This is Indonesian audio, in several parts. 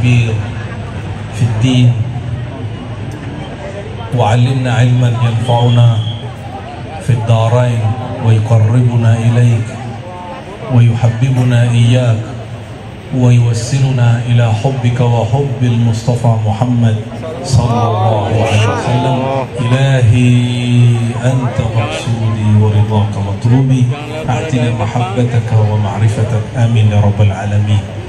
الكبير في الدين وعلمنا علما ينفعنا في الدارين ويقربنا إليك ويحببنا إياك ويوسلنا إلى حبك وحب المصطفى محمد صلى الله عليه وسلم. إلهي أنت مقصودي ورضاك مطلوبي، أعطنا محبتك ومعرفتك، آمين يا رب العالمين.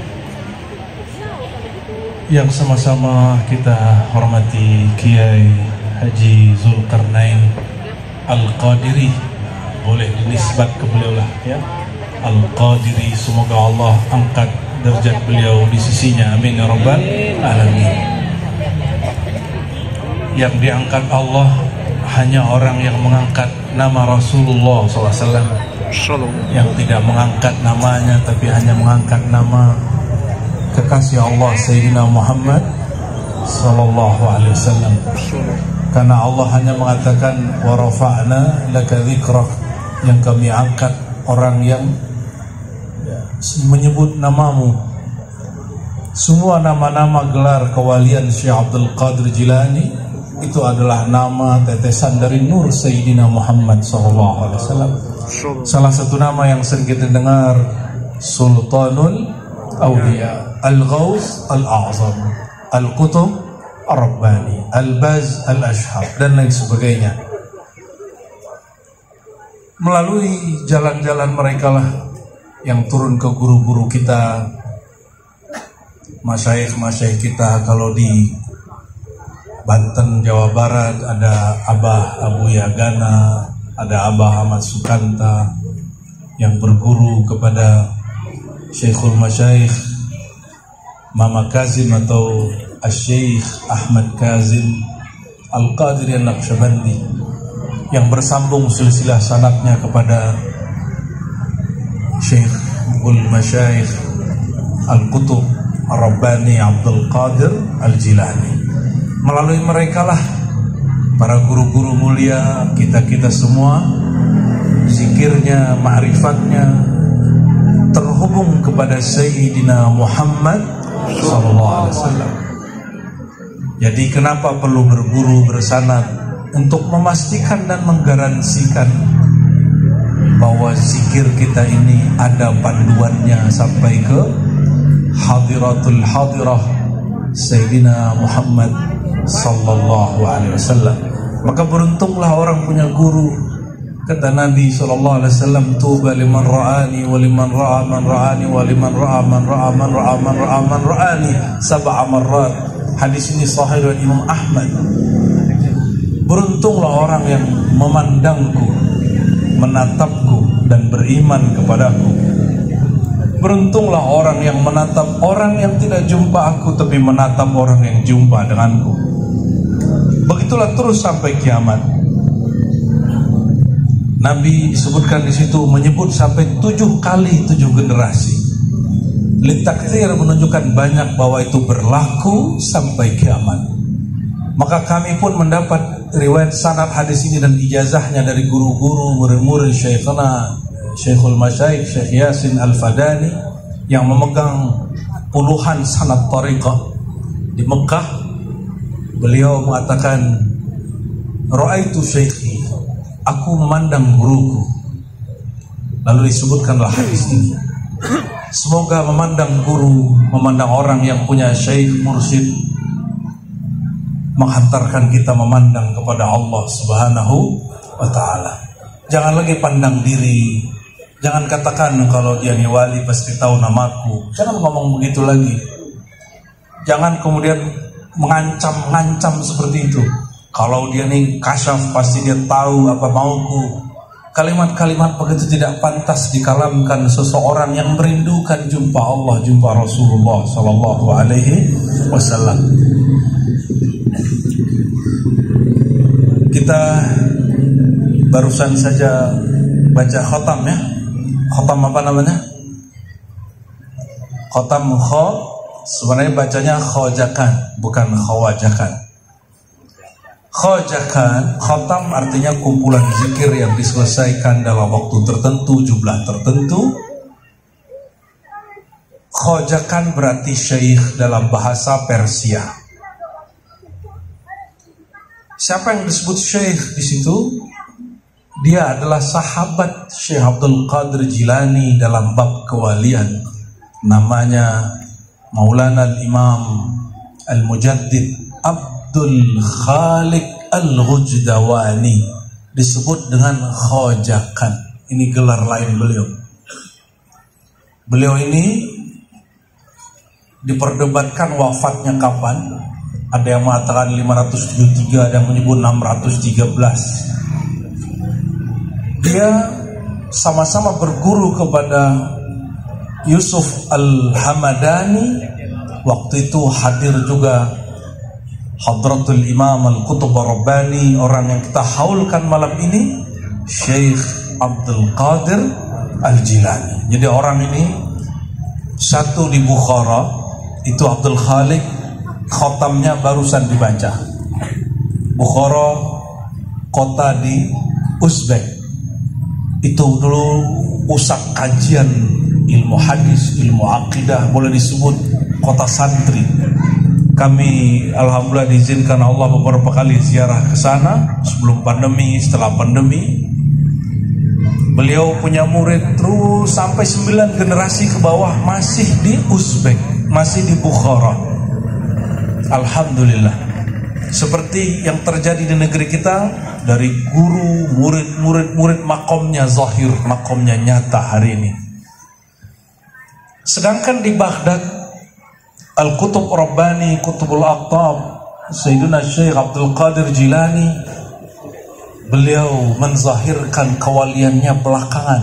Yang sama-sama kita hormati Kiai Haji Zulkarnain Al-Qadiri, boleh dinisbat ke beliau lah ya, Al-Qadiri. Semoga Allah angkat derajat beliau di sisinya, amin ya rabbal alamin. Yang diangkat Allah hanya orang yang mengangkat nama Rasulullah SAW, yang tidak mengangkat namanya tapi hanya mengangkat nama kekasih Allah Sayyidina Muhammad sallallahu alaihi wasallam. Karena Allah hanya mengatakan wa rafa'na laka dzikrak, yang kami angkat orang yang menyebut namamu. Semua nama-nama gelar kewalian Syekh Abdul Qadir Jilani itu adalah nama tetesan dari nur Sayyidina Muhammad sallallahu alaihi wasallam. Salah satu nama yang sering kita dengar Sultanul Awliya, Al-Ghaus Al-A'zam, Al-Qutub Ar-Rabbani, Al-Baz Al-Ashhab, dan lain sebagainya. Melalui jalan-jalan mereka lah yang turun ke guru-guru kita, masyayikh kita. Kalau di Banten, Jawa Barat ada Abah Abu Yagana, ada Abah Ahmad Sukanta yang berguru kepada Syekhul Masyayikh Mama Kazim atau Asy-Syeikh Ahmad Kazim Al-Qadiri An-Naqsyabandi, yang bersambung silsilah sanadnya kepada Syekhul Masyayikh Al-Qutub Ar-Rabbani Abdul Qadir Al-Jilani. Melalui mereka lah para guru-guru mulia kita semua, zikirnya, ma'rifatnya terhubung kepada Sayyidina Muhammad sallallahu alaihi wasallam. Jadi kenapa perlu berguru bersanad? Untuk memastikan dan menggaransikan bahwa zikir kita ini ada panduannya sampai ke hadiratul hadirah Sayyidina Muhammad sallallahu alaihi wasallam. Maka beruntunglah orang punya guru. Kata Nabi SAW, tuba liman ra'ani wa liman ra'a man ra'ani wa liman ra'a man ra'a man ra'a man ra'a man ra'ani sab'a marrat. Hadis ini sahih dari Imam Ahmad. Beruntunglah orang yang memandangku, menatapku dan beriman kepadaku. Beruntunglah orang yang menatap orang yang tidak jumpa aku tapi menatap orang yang jumpa denganku. Begitulah terus sampai kiamat. Nabi disebutkan di situ menyebut sampai 7 kali 7 generasi. Litaktsir menunjukkan banyak bahwa itu berlaku sampai kiamat. Maka kami pun mendapat riwayat sanad hadis ini dan ijazahnya dari guru-guru murid-murid Syekhana Syekhul Masyayikh Syekh Yasin Al-Fadani yang memegang puluhan sanad thariqah di Mekah. Beliau mengatakan, ra'aitu syaikhi, aku memandang guruku. Lalu disebutkanlah hadis ini. Semoga memandang guru, memandang orang yang punya syekh mursyid, menghantarkan kita memandang kepada Allah Subhanahu wa ta'ala. Jangan lagi pandang diri. Jangan katakan kalau dia nih wali pasti tahu namaku. Jangan ngomong begitu lagi. Jangan kemudian mengancam seperti itu. Kalau dia nih kasyaf pasti dia tahu apa mauku. Kalimat-kalimat begitu tidak pantas dikalamkan seseorang yang merindukan jumpa Allah, jumpa Rasulullah sallallahu alaihi wasallam. Kita barusan saja baca khatam ya. Khatam apa namanya? Khatam kha, sebenarnya bacanya khojakan, bukan khawajakan. Khojakan, khatam artinya kumpulan zikir yang diselesaikan dalam waktu tertentu, jumlah tertentu. Khoja kan berarti syekh dalam bahasa Persia. Siapa yang disebut syekh di situ? Dia adalah sahabat Syekh Abdul Qadir Jilani dalam bab kewalian. Namanya Maulana Al-Imam Al-Mujaddid Abdul Khaliq Al-Ghujdawani, disebut dengan Khojakan. Ini gelar lain beliau. Beliau ini diperdebatkan wafatnya kapan. Ada yang mengatakan 573, ada yang menyebut 613. Dia sama-sama berguru kepada Yusuf Al-Hamadani. Waktu itu hadir juga Hadratul Imam Al-Qutub Ar-Rabbani. Orang yang kita haulkan malam ini Syekh Abdul Qadir Al-Jilani. Jadi orang ini satu di Bukhara, itu Abdul Khaliq, khotamnya barusan dibaca. Bukhara kota di Uzbek. Itu dulu pusat kajian ilmu hadis, ilmu akidah, boleh disebut kota santri. Kami alhamdulillah diizinkan Allah beberapa kali ziarah ke sana sebelum pandemi, setelah pandemi. Beliau punya murid terus sampai 9 generasi ke bawah masih di Uzbek, masih di Bukhara. Alhamdulillah. Seperti yang terjadi di negeri kita, dari guru, murid makomnya zahir, makomnya nyata hari ini. Sedangkan di Baghdad, Al-Qutub Rabbani, Qutubul Aqtab, Sayyidina Syekh Abdul Qadir Jilani, beliau menzahirkan kewaliannya belakangan.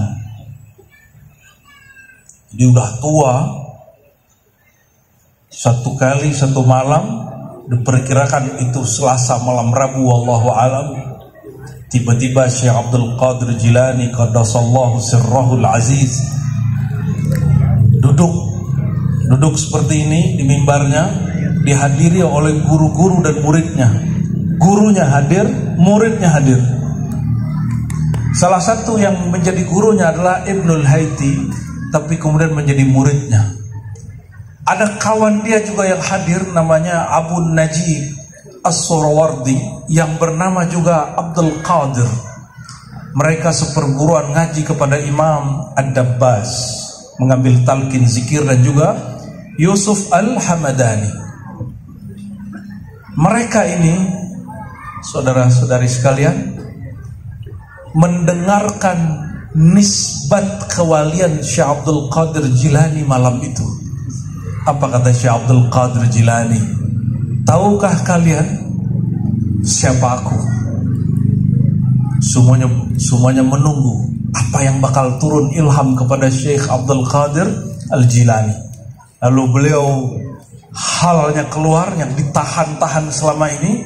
Dia udah tua. Satu kali, satu malam, diperkirakan itu Selasa malam Rabu, wallahu alam, tiba-tiba Syekh Abdul Qadir Jilani qaddasallahu sirrahul aziz duduk seperti ini di mimbarnya, dihadiri oleh guru-guru dan muridnya. Gurunya hadir, muridnya hadir. Salah satu yang menjadi gurunya adalah Ibnul Haiti, tapi kemudian menjadi muridnya. Ada kawan dia juga yang hadir, namanya Abu Najib As-Surawardi, yang bernama juga Abdul Qadir. Mereka seperguruan ngaji kepada Imam Ad-Dabbas, mengambil talqin zikir, dan juga Yusuf Al-Hamadani. Mereka ini, saudara-saudari sekalian, mendengarkan nisbat kewalian Syekh Abdul Qadir Jilani malam itu. Apa kata Syekh Abdul Qadir Jilani? Tahukah kalian siapa aku? Semuanya menunggu apa yang bakal turun ilham kepada Syekh Abdul Qadir Al-Jilani. Lalu beliau halnya keluar yang ditahan-tahan selama ini,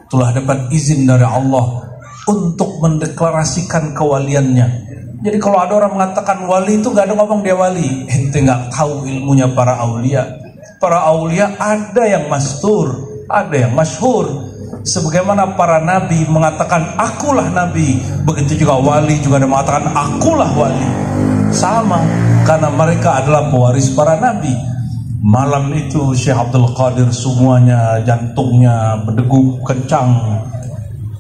telah dapat izin dari Allah untuk mendeklarasikan kewaliannya. Jadi kalau ada orang mengatakan wali itu, gak ada ngomong dia wali. Ente gak tahu ilmunya para aulia. Para aulia ada yang mastur, ada yang masyhur. Sebagaimana para nabi mengatakan akulah nabi, begitu juga wali juga ada mengatakan akulah wali. Sama, karena mereka adalah pewaris para nabi. Malam itu Syekh Abdul Qadir semuanya jantungnya berdegup kencang,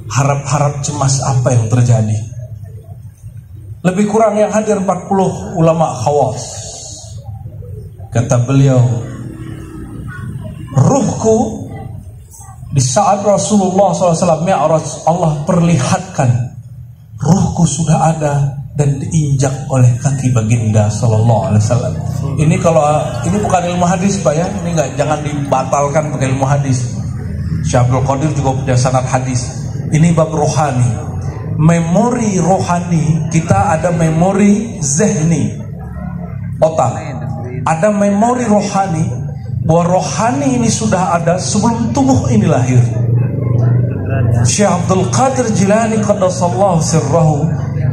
harap-harap cemas apa yang terjadi. Lebih kurang yang hadir 40 ulama khawas. Kata beliau, ruhku di saat Rasulullah SAW Mi'raj, Allah perlihatkan ruhku sudah ada dan diinjak oleh kaki baginda Sallallahu Alaihi Wasallam. Ini kalau ini bukan ilmu hadis Pak ya, ini jangan dibatalkan pakai ilmu hadis. Syekh Abdul Qadir juga punya sanad hadis. Ini bab rohani, memori rohani. Kita ada memori zehni, otak. Ada memori rohani, bahwa rohani ini sudah ada sebelum tubuh ini lahir. Syekh Abdul Qadir Jilani qaddasallahu sirrahu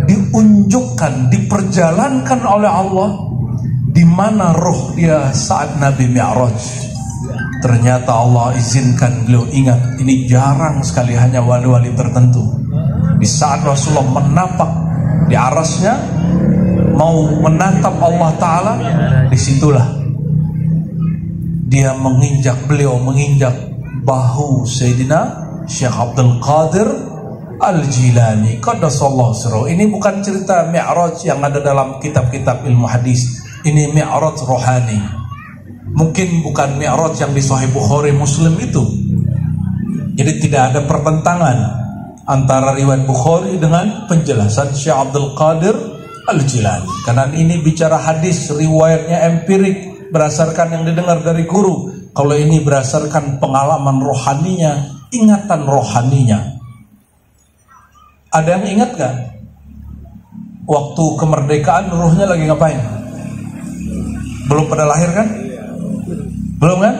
diunjukkan, diperjalankan oleh Allah di mana roh dia saat Nabi Mi'raj. Ternyata Allah izinkan beliau ingat, ini jarang sekali, hanya wali-wali tertentu. Di saat Rasulullah menapak di arasnya, mau menatap Allah Ta'ala, disitulah beliau menginjak bahu Sayyidina Syekh Abdul Qadir Al-Jilani qaddasallahu sirruhu. Ini bukan cerita Mi'raj yang ada dalam kitab-kitab ilmu hadis. Ini Mi'raj rohani. Mungkin bukan Mi'raj yang di Sahih Bukhari Muslim itu. Jadi tidak ada pertentangan antara riwayat Bukhari dengan penjelasan Syekh Abdul Qadir Al-Jilani. Karena ini bicara hadis, riwayatnya empirik berdasarkan yang didengar dari guru. Kalau ini berdasarkan pengalaman rohaninya, ingatan rohaninya. Ada yang ingat gak? Waktu kemerdekaan ruhnya lagi ngapain? Belum pada lahir kan? Belum kan?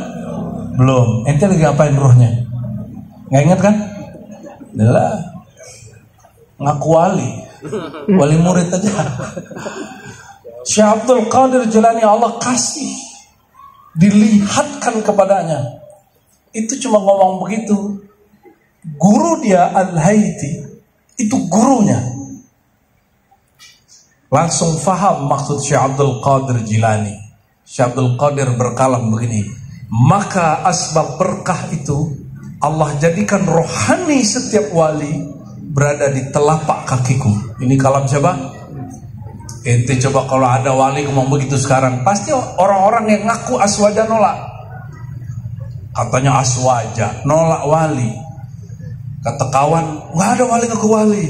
Belum. Ente lagi ngapain ruhnya? Nggak ingat kan? Adalah ngaku wali murid aja. Syekh Abdul Qadir Jilani Allah kasih, dilihatkan kepadanya. Itu cuma ngomong begitu. Guru dia Al-Haiti, itu gurunya. Langsung faham maksud Syekh Abdul Qadir Jilani. Syekh Abdul Qadir berkalam begini, maka asbab berkah itu Allah jadikan rohani setiap wali berada di telapak kakiku. Ini kalam siapa? Ente coba kalau ada wali ngomong begitu sekarang, pasti orang-orang yang ngaku aswaja nolak. Katanya aswaja, nolak wali. Kata kawan, nggak ada wali ngaku wali.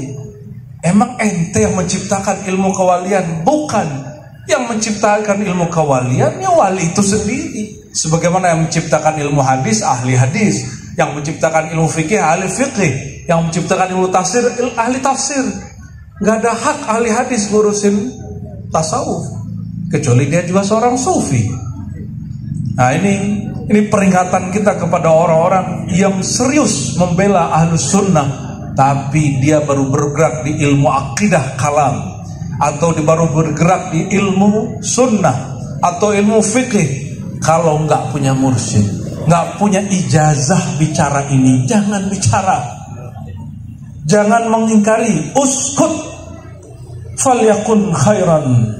Emang ente yang menciptakan ilmu kewalian? Bukan. Yang menciptakan ilmu kewalian ya wali itu sendiri. Sebagaimana yang menciptakan ilmu hadis, ahli hadis. Yang menciptakan ilmu fikih, ahli fikih. Yang menciptakan ilmu tafsir, ahli tafsir. Gak ada hak ahli hadis ngurusin tasawuf, kecuali dia juga seorang sufi. Nah ini peringatan kita kepada orang-orang yang serius membela ahlus sunnah, tapi dia baru bergerak di ilmu akidah kalam, atau dia baru bergerak di ilmu sunnah atau ilmu fikih. Kalau nggak punya mursyid, nggak punya ijazah bicara ini, jangan bicara. Jangan mengingkari. Uskut falyakun khairan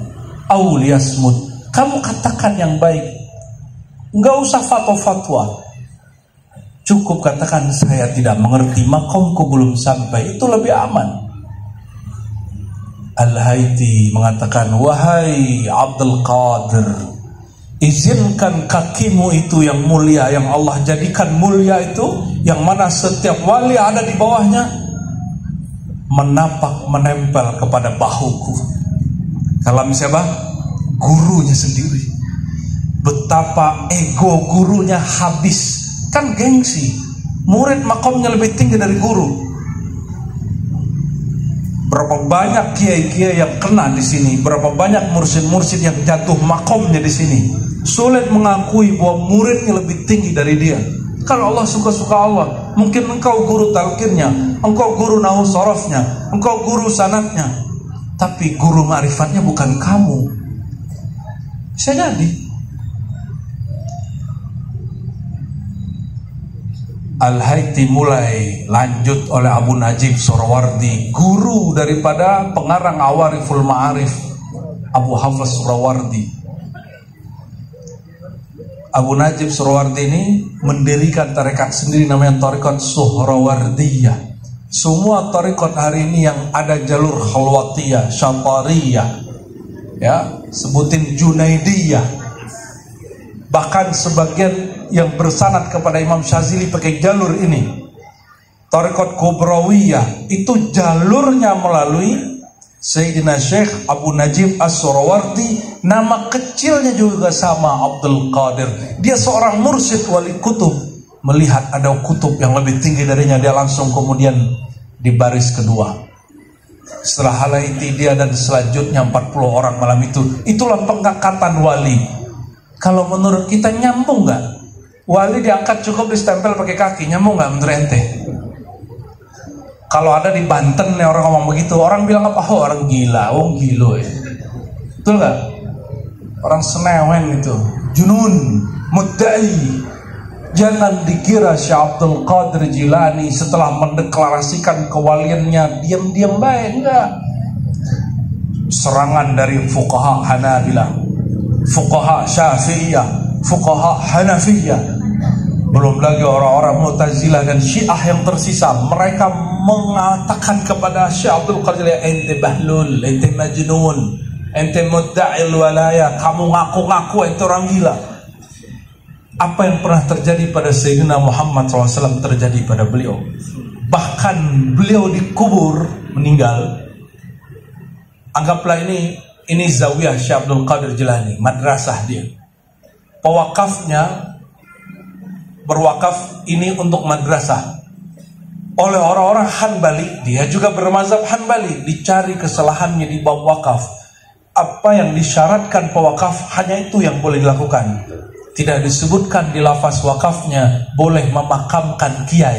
aw liyasmut. Kamu katakan yang baik. Enggak usah fatwa-fatwa. Cukup katakan saya tidak mengerti, makomku belum sampai. Itu lebih aman. Al-Haiti mengatakan, wahai Abdul Qadir, izinkan kakimu itu yang mulia, yang Allah jadikan mulia itu, yang mana setiap wali ada di bawahnya, menapak menempel kepada bahuku. Kalam siapa? Gurunya sendiri. Betapa ego gurunya habis. Kan gengsi. Murid makomnya lebih tinggi dari guru. Berapa banyak kiai-kiai yang kena di sini, berapa banyak mursyid-mursyid yang jatuh makomnya di sini. Sulit mengakui bahwa muridnya lebih tinggi dari dia. Kalau Allah suka-suka Allah, mungkin engkau guru talqinnya, engkau guru nahwu sorofnya, engkau guru sanatnya, tapi guru ma'rifatnya bukan kamu. Bisa jadi. Al-Haiti mulai lanjut oleh Abu Najib Surawardi, guru daripada pengarang Awariful Ma'arif, Abu Hafiz Surawardi. Abu Najib Surawardi ini mendirikan tarekat sendiri namanya tarekat Suhrawardiyah. Semua tarekat hari ini yang ada jalur Khalwatiyah, Syatariyah, ya, sebutin Junaidiyah. Bahkan sebagian yang bersanad kepada Imam Syazili pakai jalur ini. Tarekat Kubrawiyah itu jalurnya melalui Sayyidina Syekh Abu Najib As-Surawardi. Nama kecilnya juga sama, Abdul Qadir. Dia seorang mursyid wali kutub. Melihat ada kutub yang lebih tinggi darinya, dia langsung kemudian di baris kedua. Setelah Halaiti dia dan selanjutnya 40 orang malam itu. Itulah pengangkatan wali. Kalau menurut kita nyambung gak? Wali diangkat cukup distempel pakai kaki, nyambung gak menurut ente? Kalau ada di Banten nih orang ngomong begitu, orang bilang apa? Oh orang gila, gilo ya. Betul gak? Orang senewen itu, junun, muddai. Jangan dikira Syekh Abdul Qadir Jilani setelah mendeklarasikan kewaliannya diam-diam baik, enggak. Serangan dari fuqaha Hanabilah, fuqaha Syafi'iyah, fuqaha Hanafiyah, belum lagi orang-orang Mu'tazilah dan Syiah yang tersisa. Mereka mengatakan kepada Syekh Abdul Qadir, ente bahlul, ente majnun, ente mudda'il walaya, kamu ngaku-ngaku ente orang gila. Apa yang pernah terjadi pada Sayyidina Muhammad SAW terjadi pada beliau. Bahkan beliau dikubur meninggal. Anggaplah ini zawiyah Syekh Abdul Qadir Jilani, madrasah dia. Pewakafnya berwakaf ini untuk madrasah oleh orang-orang Hanbali. Dia juga bermazhab Hanbali. Dicari kesalahannya di bab wakaf. Apa yang disyaratkan pewakaf, hanya itu yang boleh dilakukan. Tidak disebutkan di lafaz wakafnya boleh memakamkan kiai.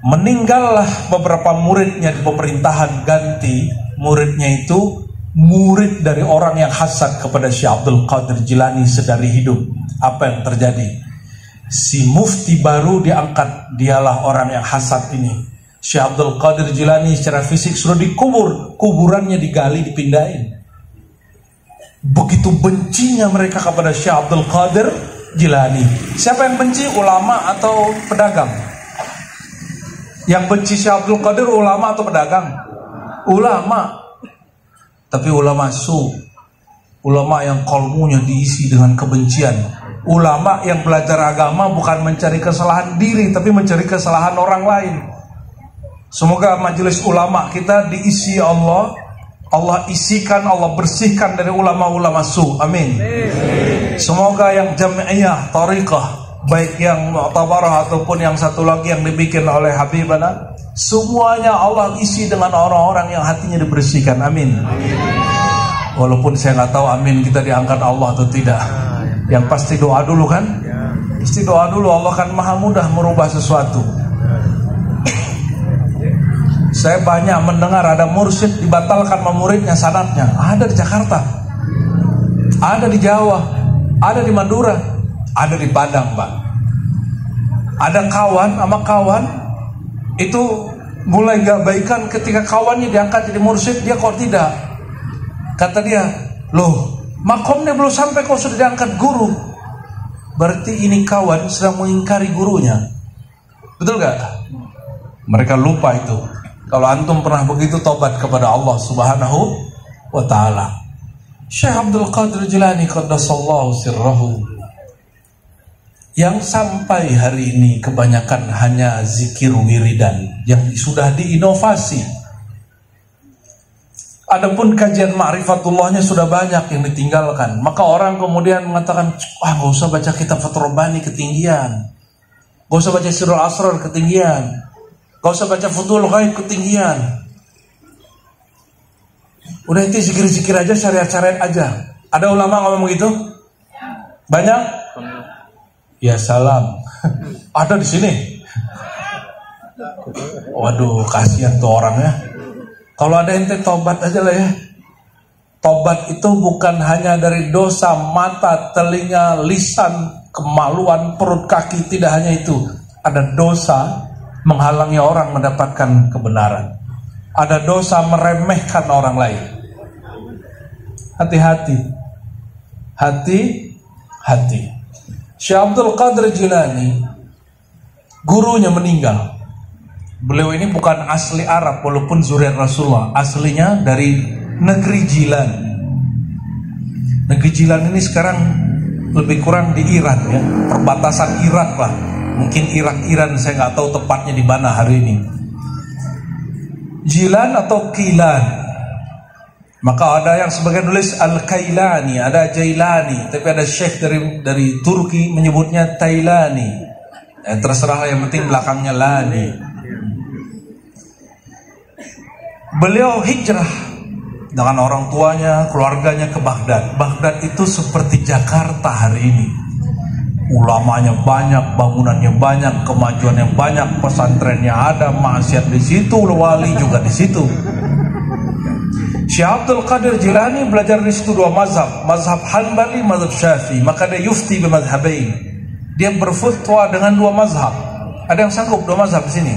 Meninggallah beberapa muridnya di pemerintahan ganti. Muridnya itu murid dari orang yang hasad kepada Syekh Abdul Qadir Jilani sedari hidup. Apa yang terjadi? Si mufti baru diangkat, dialah orang yang hasad ini. Syekh Abdul Qadir Jilani secara fisik sudah dikubur, kuburannya digali, dipindahin. Begitu bencinya mereka kepada Syekh Abdul Qadir Jilani. Siapa yang benci? Ulama atau pedagang? Yang benci Syekh Abdul Qadir ulama atau pedagang? Ulama. Tapi ulama ulama yang kolmunya diisi dengan kebencian. Ulama yang belajar agama bukan mencari kesalahan diri, tapi mencari kesalahan orang lain. Semoga majelis ulama kita diisi Allah isikan, Allah bersihkan dari ulama-ulama su. Amin. Semoga yang jami'iyah, tariqah, baik yang mu'tabarah ataupun yang satu lagi yang dibikin oleh Habibana, semuanya Allah isi dengan orang-orang yang hatinya dibersihkan. Amin. Walaupun saya nggak tahu amin kita diangkat Allah atau tidak. Yang pasti doa dulu kan? Pasti doa dulu, Allah kan maha mudah merubah sesuatu. Saya banyak mendengar ada mursyid dibatalkan sama muridnya sanadnya. Ada di Jakarta, ada di Jawa, ada di Madura, ada di Padang, Pak. Ada kawan sama kawan itu mulai gak baikan ketika kawannya diangkat jadi mursyid, dia kok tidak. Kata dia, loh, makomnya belum sampai kau sudah diangkat guru. Berarti ini kawan sedang mengingkari gurunya. Betul gak? Mereka lupa itu. Kalau antum pernah begitu, tobat kepada Allah Subhanahu wa ta'ala. Syekh Abdul Qadir Jilani qaddasallahu sirrahu, yang sampai hari ini kebanyakan hanya zikir wiridan yang sudah diinovasi. Adapun kajian ma'rifatullahnya sudah banyak yang ditinggalkan. Maka orang kemudian mengatakan, gak usah baca kitab Fathur Rabbani, ketinggian. Gak usah baca Sirrul Asrar, ketinggian. Gak usah baca Futhul Ghaib, ketinggian. Udah itu zikir-zikir aja, syariat-syariat aja. Ada ulama ngomong begitu? Banyak? Ya salam. Ada di sini. Waduh, kasihan tuh orangnya. Kalau ada ente tobat aja lah ya. Tobat itu bukan hanya dari dosa mata, telinga, lisan, kemaluan, perut, kaki. Tidak hanya itu. Ada dosa menghalangi orang mendapatkan kebenaran. Ada dosa meremehkan orang lain. Hati-hati. Hati-hati. Syekh Abdul Qadir Jilani, gurunya meninggal. Beliau ini bukan asli Arab, walaupun zuriat Rasulullah. Aslinya dari negeri Jilan. Negeri Jilan ini sekarang lebih kurang di Iran ya, perbatasan Irak lah. Mungkin Irak-Iran, saya nggak tahu tepatnya di mana hari ini. Jilan atau Kilan. Maka ada yang sebagian nulis Al-Kailani, ada Jailani, tapi ada syekh dari Turki menyebutnya Tailani. Terserah, yang penting belakangnya Lani. Beliau hijrah dengan orang tuanya, keluarganya ke Baghdad. Baghdad itu seperti Jakarta hari ini. Ulamanya banyak, bangunannya banyak, kemajuannya banyak, pesantrennya ada, maksiat di situ, wali juga di situ. Syekh Abdul Qadir Jilani belajar di situ dua mazhab, mazhab Hanbali, mazhab Syafi'i. Maka dia yufti bimazhabain. Dia berfatwa dengan dua mazhab. Ada yang sanggup dua mazhab di sini?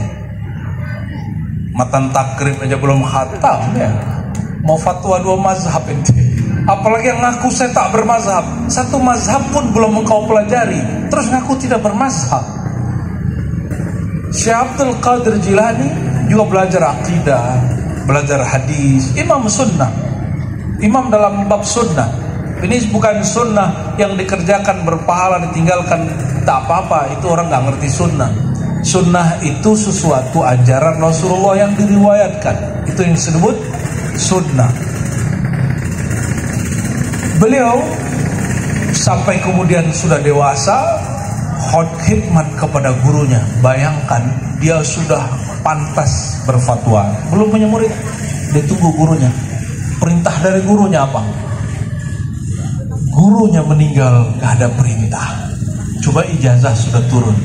Matan takrib aja belum khatam ya. Mau fatwa dua mazhab itu. Apalagi yang ngaku saya tak bermazhab. Satu mazhab pun belum engkau pelajari, terus ngaku tidak bermazhab. Syekh Abdul Qadir Jilani juga belajar akidah, belajar hadis, imam sunnah, imam dalam bab sunnah. Ini bukan sunnah yang dikerjakan berpahala, ditinggalkan tak apa-apa. Itu orang gak ngerti sunnah. Sunnah itu sesuatu ajaran Rasulullah yang diriwayatkan. Itu yang disebut sunnah. Beliau sampai kemudian sudah dewasa, khidmat kepada gurunya. Bayangkan, dia sudah pantas berfatwa, belum punya murid, dia tunggu gurunya. Perintah dari gurunya apa? Gurunya meninggal, gak ada perintah. Coba ijazah sudah turun.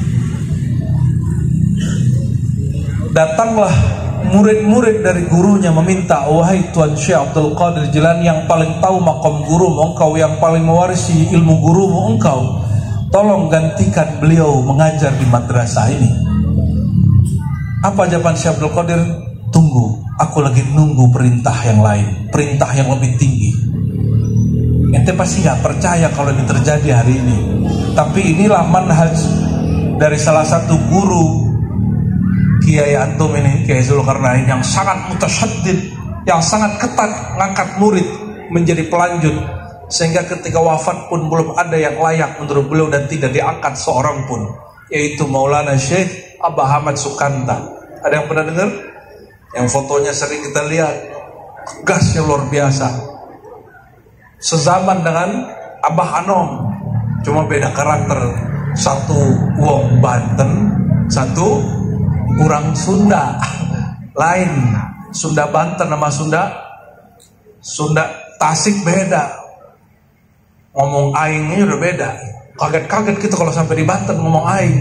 Datanglah murid-murid dari gurunya meminta, wahai Tuan Syekh Abdul Qadir Jilani yang paling tahu makom gurumu engkau, yang paling mewarisi ilmu gurumu engkau, tolong gantikan beliau mengajar di madrasah ini. Apa jawaban Syekh Abdul Qadir? Tunggu, aku lagi nunggu perintah yang lain, perintah yang lebih tinggi. Ente pasti gak percaya kalau ini terjadi hari ini, tapi inilah manhaj dari salah satu guru Kiai antum ini, Kiai Zulkarnain, yang sangat mutasyaddid, yang sangat ketat ngangkat murid menjadi pelanjut, sehingga ketika wafat pun belum ada yang layak menurut beliau dan tidak diangkat seorang pun, yaitu Maulana Syekh Abah Ahmad Sukanta. Ada yang pernah dengar? Yang fotonya sering kita lihat, gasnya luar biasa, sezaman dengan Abah Anom, cuma beda karakter. Satu wong Banten, satu kurang Sunda, lain. Sunda Banten sama Sunda Tasik beda. Ngomong aingnya udah beda. Kaget-kaget kita kalau sampai di Banten ngomong aing.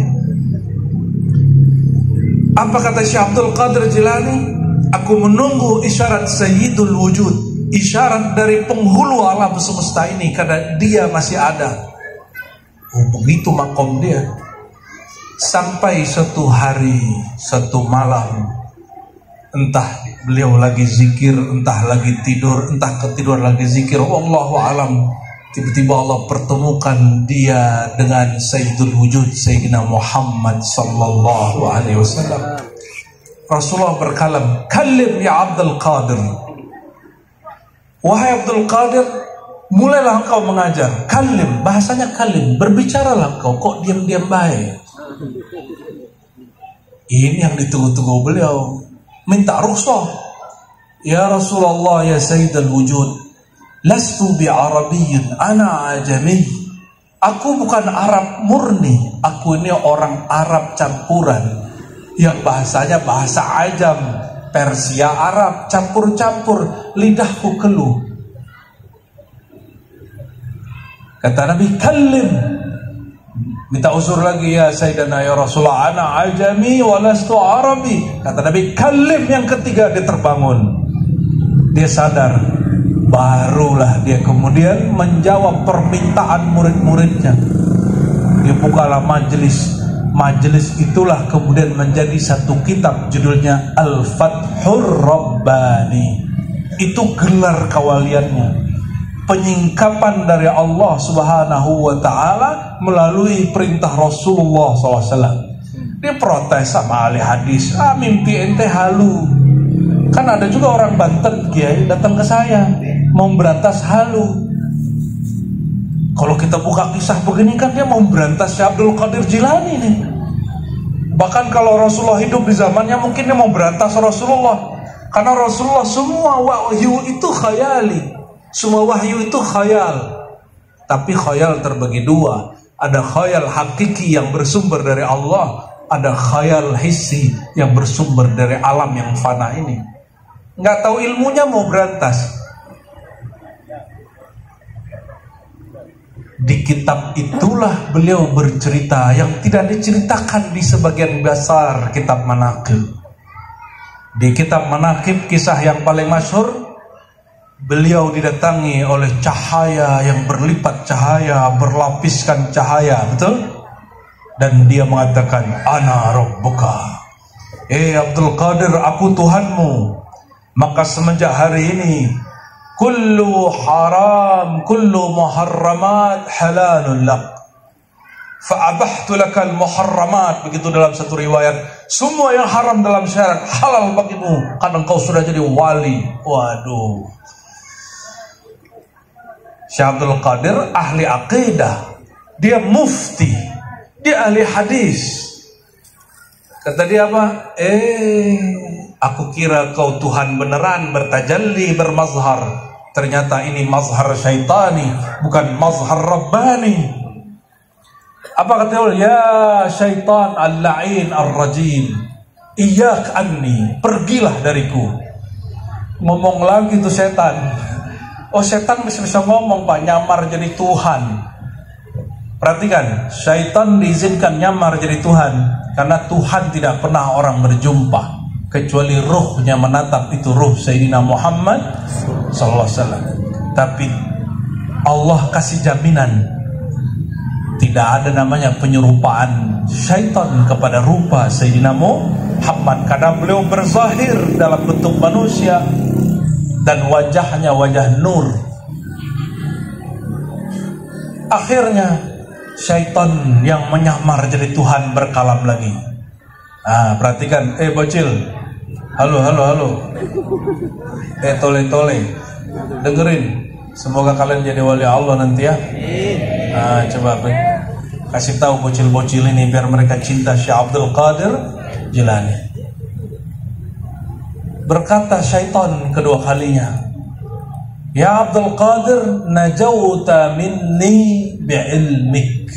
Apa kata Syekh Abdul Qadir Jilani? Aku menunggu isyarat Sayyidul Wujud, isyarat dari penghulu alam semesta ini, karena dia masih ada. Oh, begitu makom dia. Sampai satu hari, satu malam, entah beliau lagi zikir, entah lagi tidur, entah ketiduran lagi zikir, wallahu alam, tiba-tiba Allah pertemukan dia dengan Sayyidul Wujud, Sayyidina Muhammad sallallahu alaihi wasallam. Rasulullah berkalam, "Kallim ya Abdul Qadir." Wahai Abdul Qadir, mulailah engkau mengajar. Kallim, bahasanya kalim, berbicaralah engkau, kok diam-diam baik. Ini yang ditunggu-tunggu beliau. Minta rukhsah. Ya Rasulullah, ya Sayyidul Wujud, lastu bi Arabiyyin, ana ajami. Aku bukan Arab murni, aku ini orang Arab campuran, yang bahasanya bahasa Ajam, Persia, Arab, campur-campur, lidahku keluh. Kata Nabi, kallim. Minta uzur lagi, ya Sayyidina ya Rasulullah, ana ajami walastu Arabi. Kata Nabi, kallim. Yang ketiga dia terbangun, dia sadar. Barulah dia kemudian menjawab permintaan murid-muridnya. Dia bukalah majelis. Majelis itulah kemudian menjadi satu kitab, judulnya Al-Fathur Rabbani. Itu gelar kawaliannya, penyingkapan dari Allah Subhanahu wa ta'ala melalui perintah Rasulullah SAW. Dia protes sama ahli hadis, mimpi ente halu. Kan ada juga orang Banten, Kiai, datang ke saya mau berantas halu. Kalau kita buka kisah begini kan dia mau berantas Syekh Abdul Qadir Jilani nih. Bahkan kalau Rasulullah hidup di zamannya mungkin dia mau berantas Rasulullah. Karena Rasulullah semua wahyu itu khayali, semua wahyu itu khayal. Tapi khayal terbagi dua. Ada khayal hakiki yang bersumber dari Allah, ada khayal hissi yang bersumber dari alam yang fana ini. Nggak tahu ilmunya mau berantas. Di kitab itulah beliau bercerita yang tidak diceritakan di sebagian besar kitab manaqib. Di kitab manaqib, kisah yang paling masyhur, beliau didatangi oleh cahaya yang berlipat cahaya, berlapiskan cahaya, betul? Dan dia mengatakan, ana rabbuka. Abdul Qadir, aku Tuhanmu. Maka semenjak hari ini kullu haram, kullu muharramat halalun lak. Fa'abahtu lakal muharramat. Begitu dalam satu riwayat, semua yang haram dalam syariat halal bagimu karena engkau sudah jadi wali. Waduh. Syekh Abdul Qadir ahli aqidah, dia mufti, dia ahli hadis. Kata dia apa? Aku kira kau Tuhan beneran bertajalli, bermazhar. Ternyata ini mazhar syaitani, bukan mazhar rabbani. Apa kata Allah? Ya syaitan al-la'in ar-rajim, iyyak anni, pergilah dariku. Ngomong lagi tuh setan. Oh, setan bisa ngomong Pak, nyamar jadi Tuhan. Perhatikan, syaitan diizinkan nyamar jadi Tuhan karena Tuhan tidak pernah orang berjumpa kecuali ruhnya menatap, itu ruh Sayyidina Muhammad SAW. Tapi Allah kasih jaminan tidak ada namanya penyerupaan syaitan kepada rupa Sayyidina Muhammad, karena beliau berzahir dalam bentuk manusia dan wajahnya wajah nur. Akhirnya syaitan yang menyamar jadi Tuhan berkalam lagi. Perhatikan, bocil, halo, tole, dengerin. Semoga kalian jadi wali Allah nanti ya. Coba kasih tahu bocil-bocil ini biar mereka cinta Syekh Abdul Qadir Jilani. Berkata syaitan kedua kalinya, ya Abdul Qadir, najauta minni bi'ilmik.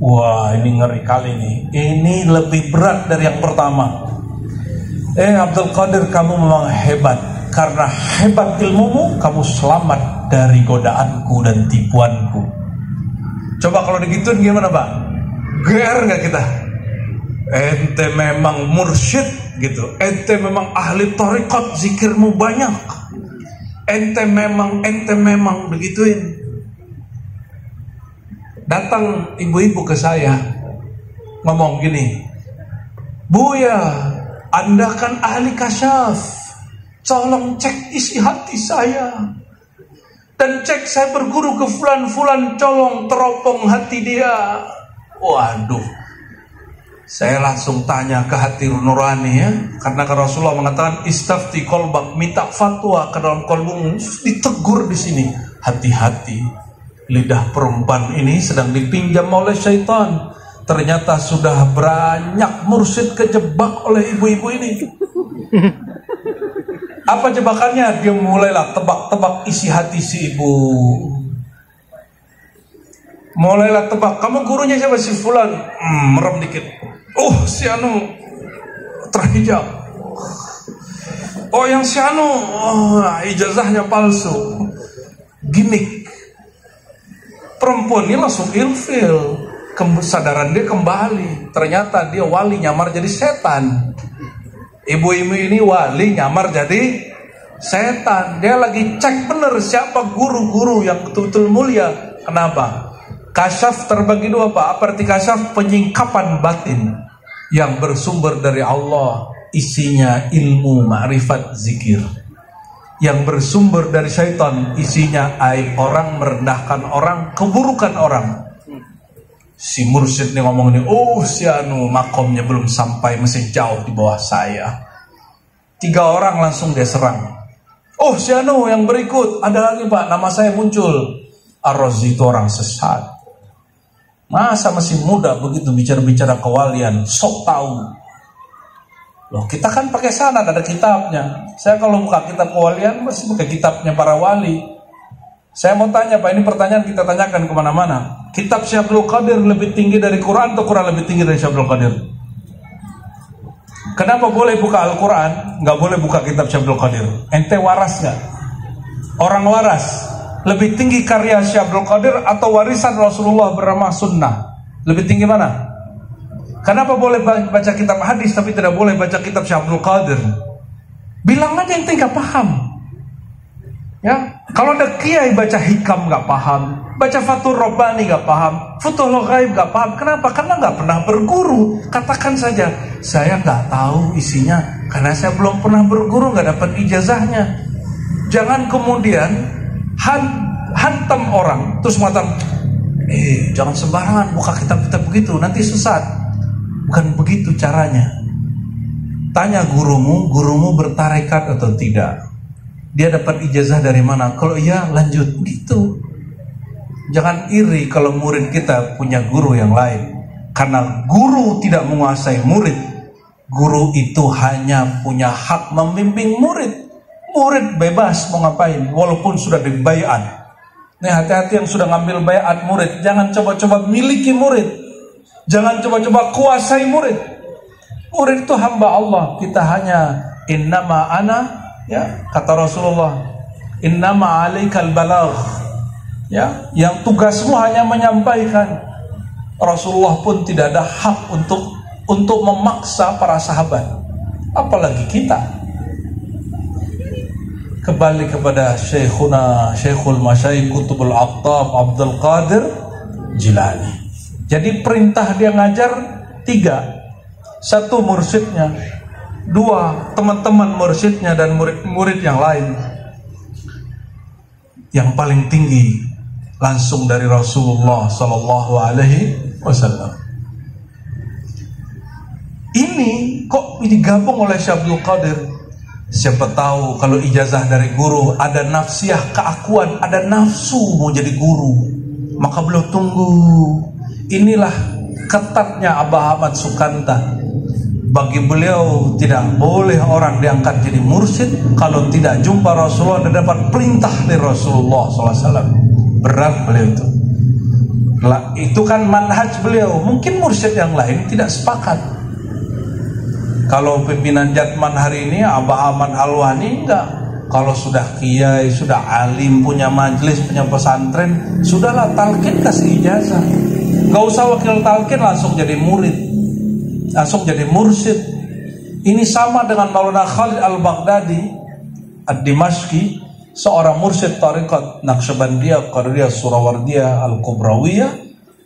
Wah, ini ngeri kali nih. Ini lebih berat dari yang pertama. Abdul Qadir, kamu memang hebat. Karena hebat ilmumu, kamu selamat dari godaanku dan tipuanku. Coba kalau digituin gimana Pak? GR gak kita? Ente memang mursyid gitu. Ente memang ahli thariqat, zikirmu banyak. Ente memang begituin. Datang ibu-ibu ke saya ngomong gini, Buya, Anda kan ahli kasyaf, tolong cek isi hati saya. Dan cek saya berguru ke fulan-fulan, tolong teropong hati dia. Waduh, saya langsung tanya ke hati nurani ya. Karena Rasulullah mengatakan istafti kolbak, minta fatwa ke dalam kolbumu. Ditegur di sini, hati-hati, lidah perempuan ini sedang dipinjam oleh syaitan. Ternyata sudah banyak mursyid kejebak oleh ibu-ibu ini. Apa jebakannya? Dia mulailah tebak-tebak isi hati si ibu. Mulailah tebak, kamu gurunya siapa? Si fulan. Merem dikit. Si anu terhijab. Yang si anu ijazahnya palsu. Gimik. Perempuan ini langsung ilfil. Kesadaran dia kembali. Ternyata dia wali nyamar jadi setan. Ibu-ibu ini wali nyamar jadi setan. Dia lagi cek bener siapa guru-guru yang betul-betul mulia. Kenapa? Kasyaf terbagi dua Pak. Apa arti kasyaf? Penyingkapan batin yang bersumber dari Allah, isinya ilmu, ma'rifat, zikir. Yang bersumber dari syaitan, isinya aib orang, merendahkan orang, keburukan orang. Si mursyid nih ngomong nih, si anu makomnya belum sampai, masih jauh di bawah saya. 3 orang langsung dia serang. Si anu yang berikut, ada lagi Pak, nama saya muncul. Ar-Razi itu orang sesat. Masa masih muda begitu bicara-bicara kewalian, sok tahu. Loh, kita kan pakai sanad, ada kitabnya. Saya kalau buka kitab kewalian masih pakai kitabnya para wali. Saya mau tanya Pak, ini pertanyaan kita tanyakan kemana-mana. Kitab Syekh Abdul Qadir lebih tinggi dari Quran atau Quran lebih tinggi dari Syekh Abdul Qadir? Kenapa boleh buka Al-Quran, nggak boleh buka kitab Syekh Abdul Qadir? Ente waras nggak? Orang waras. Lebih tinggi karya Syekh Abdul Qadir atau warisan Rasulullah bernama sunnah? Lebih tinggi mana? Kenapa boleh baca kitab hadis tapi tidak boleh baca kitab Syekh Abdul Qadir? Bilang aja ente nggak paham. Ya, kalau ada kiai baca hikam nggak paham, baca Fathur Rabbani nggak paham, Futhul Ghaib nggak paham. Kenapa? Karena nggak pernah berguru. Katakan saja, saya nggak tahu isinya karena saya belum pernah berguru, nggak dapat ijazahnya. Jangan kemudian hantam orang terus mengatakan, jangan sembarangan buka kitab-kitab begitu, nanti sesat. Bukan begitu caranya. Tanya gurumu bertarekat atau tidak? Dia dapat ijazah dari mana? Kalau iya, lanjut gitu. Jangan iri kalau murid kita punya guru yang lain. Karena guru tidak menguasai murid. Guru itu hanya punya hak membimbing murid. Murid bebas mau ngapain, walaupun sudah dibayat. Nih, hati-hati yang sudah ngambil bayat murid. Jangan coba-coba miliki murid. Jangan coba-coba kuasai murid. Murid itu hamba Allah. Kita hanya innama ana, ya, kata Rasulullah, innama alaikal balagh, ya, yang tugasmu hanya menyampaikan. Rasulullah pun tidak ada hak untuk memaksa para sahabat, apalagi kita. Kembali kepada Syekhul Masyayikh Qutbul Aqtab Abdul Qadir Jilani. Jadi perintah dia ngajar 3. 1 mursyidnya, 2 teman-teman mursyidnya dan murid-murid yang lain. Yang paling tinggi langsung dari Rasulullah Sallallahu Alaihi Wasallam. Ini kok digabung oleh Syekh Abdul Qadir? Siapa tahu kalau ijazah dari guru ada nafsiyah keakuan, ada nafsu mau jadi guru, maka beliau tunggu. Inilah ketatnya Abah Ahmad Sukanta. Bagi beliau tidak boleh orang diangkat jadi mursyid kalau tidak jumpa Rasulullah dan dapat perintah dari Rasulullah SAW. Berat beliau itu. Itu kan manhaj beliau. Mungkin mursyid yang lain tidak sepakat. Kalau pimpinan Jatman hari ini Abah Ahmad Alwani enggak. Kalau sudah kiai, sudah alim, punya majelis, punya pesantren, sudahlah talqin kasih ijazah. Gak usah wakil talqin, langsung jadi murid, langsung jadi mursyid. Ini sama dengan Maulana Khalid Al-Baghdadi Ad-Dimashqi, seorang mursyid tariqat Naqsyabandiyah, Qadiriyah, Surawardiyah, Al-Kubrawiyah.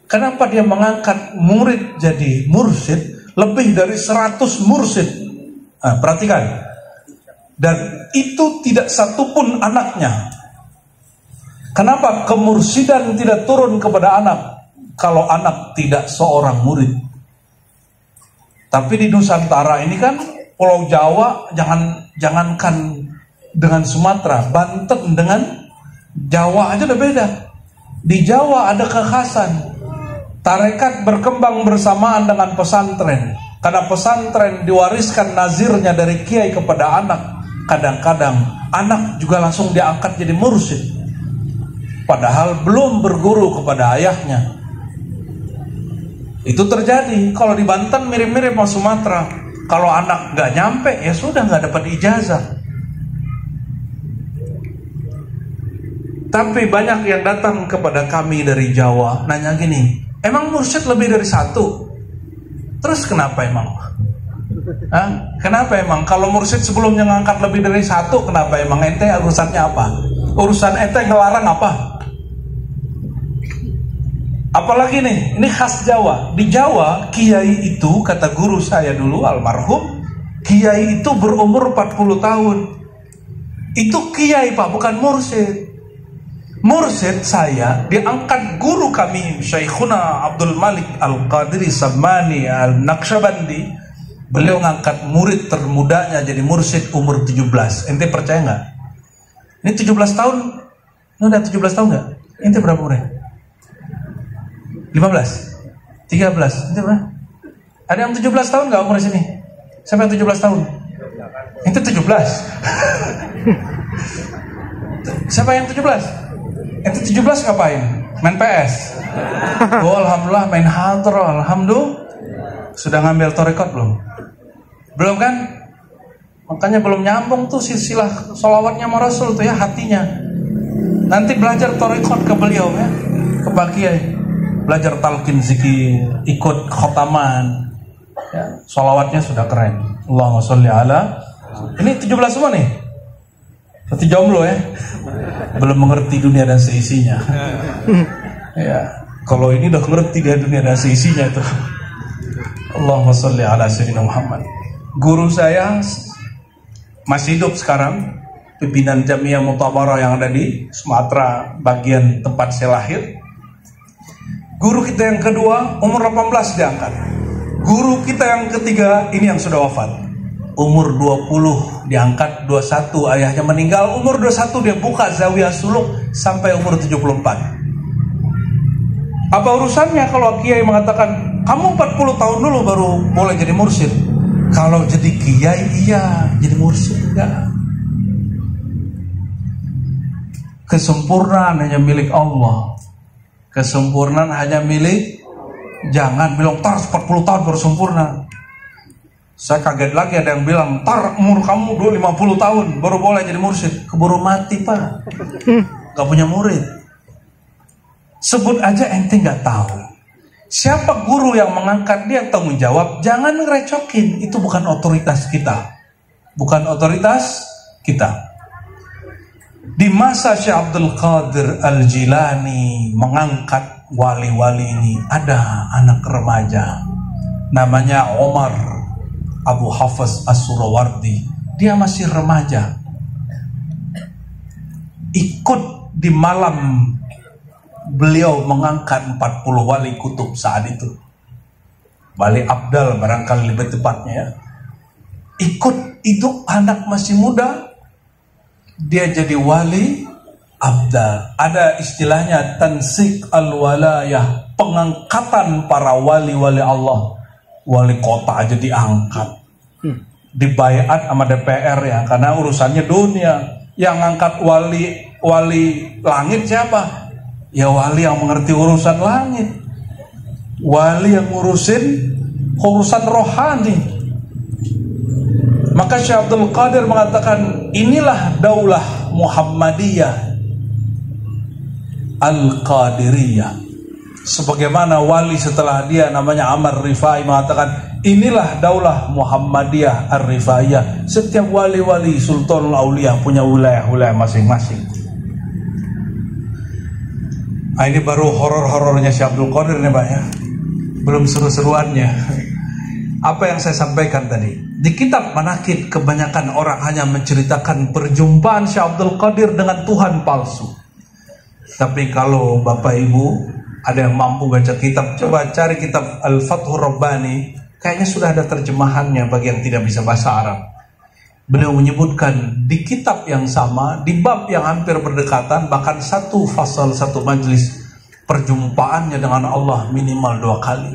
Kenapa dia mengangkat murid jadi mursyid? Lebih dari 100 mursyid. Perhatikan. Dan itu tidak satupun anaknya. Kenapa kemursidan tidak turun kepada anak? Kalau anak tidak seorang murid. Tapi di Nusantara ini kan, Pulau Jawa, jangankan dengan Sumatera, Banten dengan Jawa aja udah beda. Di Jawa ada kekhasan. Tarekat berkembang bersamaan dengan pesantren. Karena pesantren diwariskan nazirnya dari kiai kepada anak. Kadang-kadang anak juga langsung diangkat jadi mursyid, padahal belum berguru kepada ayahnya. Itu terjadi. Kalau di Banten mirip-mirip sama Sumatera. Kalau anak gak nyampe, ya sudah gak dapat ijazah. Tapi banyak yang datang kepada kami dari Jawa nanya gini, emang mursyid lebih dari 1? Terus kenapa emang? Kenapa emang? Kalau mursyid sebelumnya ngangkat lebih dari 1, kenapa emang? Ente urusannya apa? Urusan ente ngelarang apa? Apalagi nih, ini khas Jawa. Di Jawa, kiai itu, kata guru saya dulu almarhum, kiai itu berumur 40 tahun. Itu kiai Pak, bukan mursyid. Mursyid saya diangkat guru kami Syekhuna Abdul Malik Al-Qadiri Sabmani Al-Naqsyabandi. Beliau ngangkat murid termudanya jadi mursyid umur 17. Ente percaya nggak? Ini 17 tahun. Ini udah 17 tahun nggak? Ente berapa umurnya? 15? 13? Ente berapa? Ada yang 17 tahun nggak umur sini? Siapa yang 17 tahun? Ente 17? Siapa yang 17? Ente 17 ngapain? Main PS? Oh alhamdulillah main hadroh. Alhamdulillah. Sudah ngambil tarekat belum? Belum kan? Makanya belum nyambung tuh silsilah sholawatnya sama Rasul tuh ya hatinya. Nanti belajar tarekat ke beliau ya, ke Pak Kiai. Belajar talqin zikir, ikut khotaman. Ya, sholawatnya sudah keren. Allahumma sholli ala. Ini 17 semua nih. Berarti jomblo ya. Belum mengerti dunia dan seisinya. Ya, kalau ini udah ngerti dia dunia dan seisinya itu. Allahumma sholli ala sayyidina Muhammad. Guru saya masih hidup sekarang, pimpinan Jamiah Mutabarah yang ada di Sumatera bagian tempat saya lahir. Guru kita yang kedua umur 18 diangkat. Guru kita yang ketiga ini yang sudah wafat, umur 20 diangkat, 21 ayahnya meninggal, umur 21 dia buka Zawiyah Suluk sampai umur 74. Apa urusannya kalau kiai mengatakan kamu 40 tahun dulu baru boleh jadi mursyid? Kalau jadi kiai iya, jadi mursyid enggak. Kesempurnaan hanya milik Allah. Kesempurnaan hanya milik, jangan bilang tar 40 tahun baru sempurna. Saya kaget lagi ada yang bilang tar umur kamu dulu 50 tahun baru boleh jadi mursyid. Keburu mati pak, gak punya murid. Sebut aja ente gak tahu siapa guru yang mengangkat, dia tanggung jawab. Jangan ngerecokin, itu bukan otoritas kita. Bukan otoritas kita. Di masa Syekh Abdul Qadir Al-Jilani mengangkat wali-wali ini, ada anak remaja namanya Omar Abu Hafiz As-Surawardi. Dia masih remaja, ikut di malam beliau mengangkat 40 wali kutub saat itu. Wali Abdal barangkali lebih tepatnya ya. Ikut, itu anak masih muda, dia jadi wali Abdal. Ada istilahnya tansik al-walayah, pengangkatan para wali-wali Allah. Wali kota aja diangkat, dibaiat sama DPR ya, karena urusannya dunia. Yang angkat wali langit siapa? Ya wali yang mengerti urusan langit, wali yang ngurusin urusan rohani. Maka Syekh Abdul Qadir mengatakan inilah daulah Muhammadiyah Al-Qadiriyah. Sebagaimana wali setelah dia namanya Amr Rifai mengatakan inilah daulah Muhammadiyah Ar-Rifaiyah. Setiap wali-wali Sultanul Aulia punya wilayah-wilayah masing-masing. Nah, ini baru horor-horornya Syekh Abdul Qadir nih Pak ya, belum seru-seruannya. Apa yang saya sampaikan tadi di kitab Manaqib, kebanyakan orang hanya menceritakan perjumpaan Syekh Abdul Qadir dengan Tuhan palsu. Tapi kalau Bapak Ibu ada yang mampu baca kitab, coba cari kitab Al-Fathur Rabbani, kayaknya sudah ada terjemahannya bagi yang tidak bisa bahasa Arab. Beliau menyebutkan di kitab yang sama, di bab yang hampir berdekatan, bahkan satu fasal, satu majlis, perjumpaannya dengan Allah minimal 2 kali.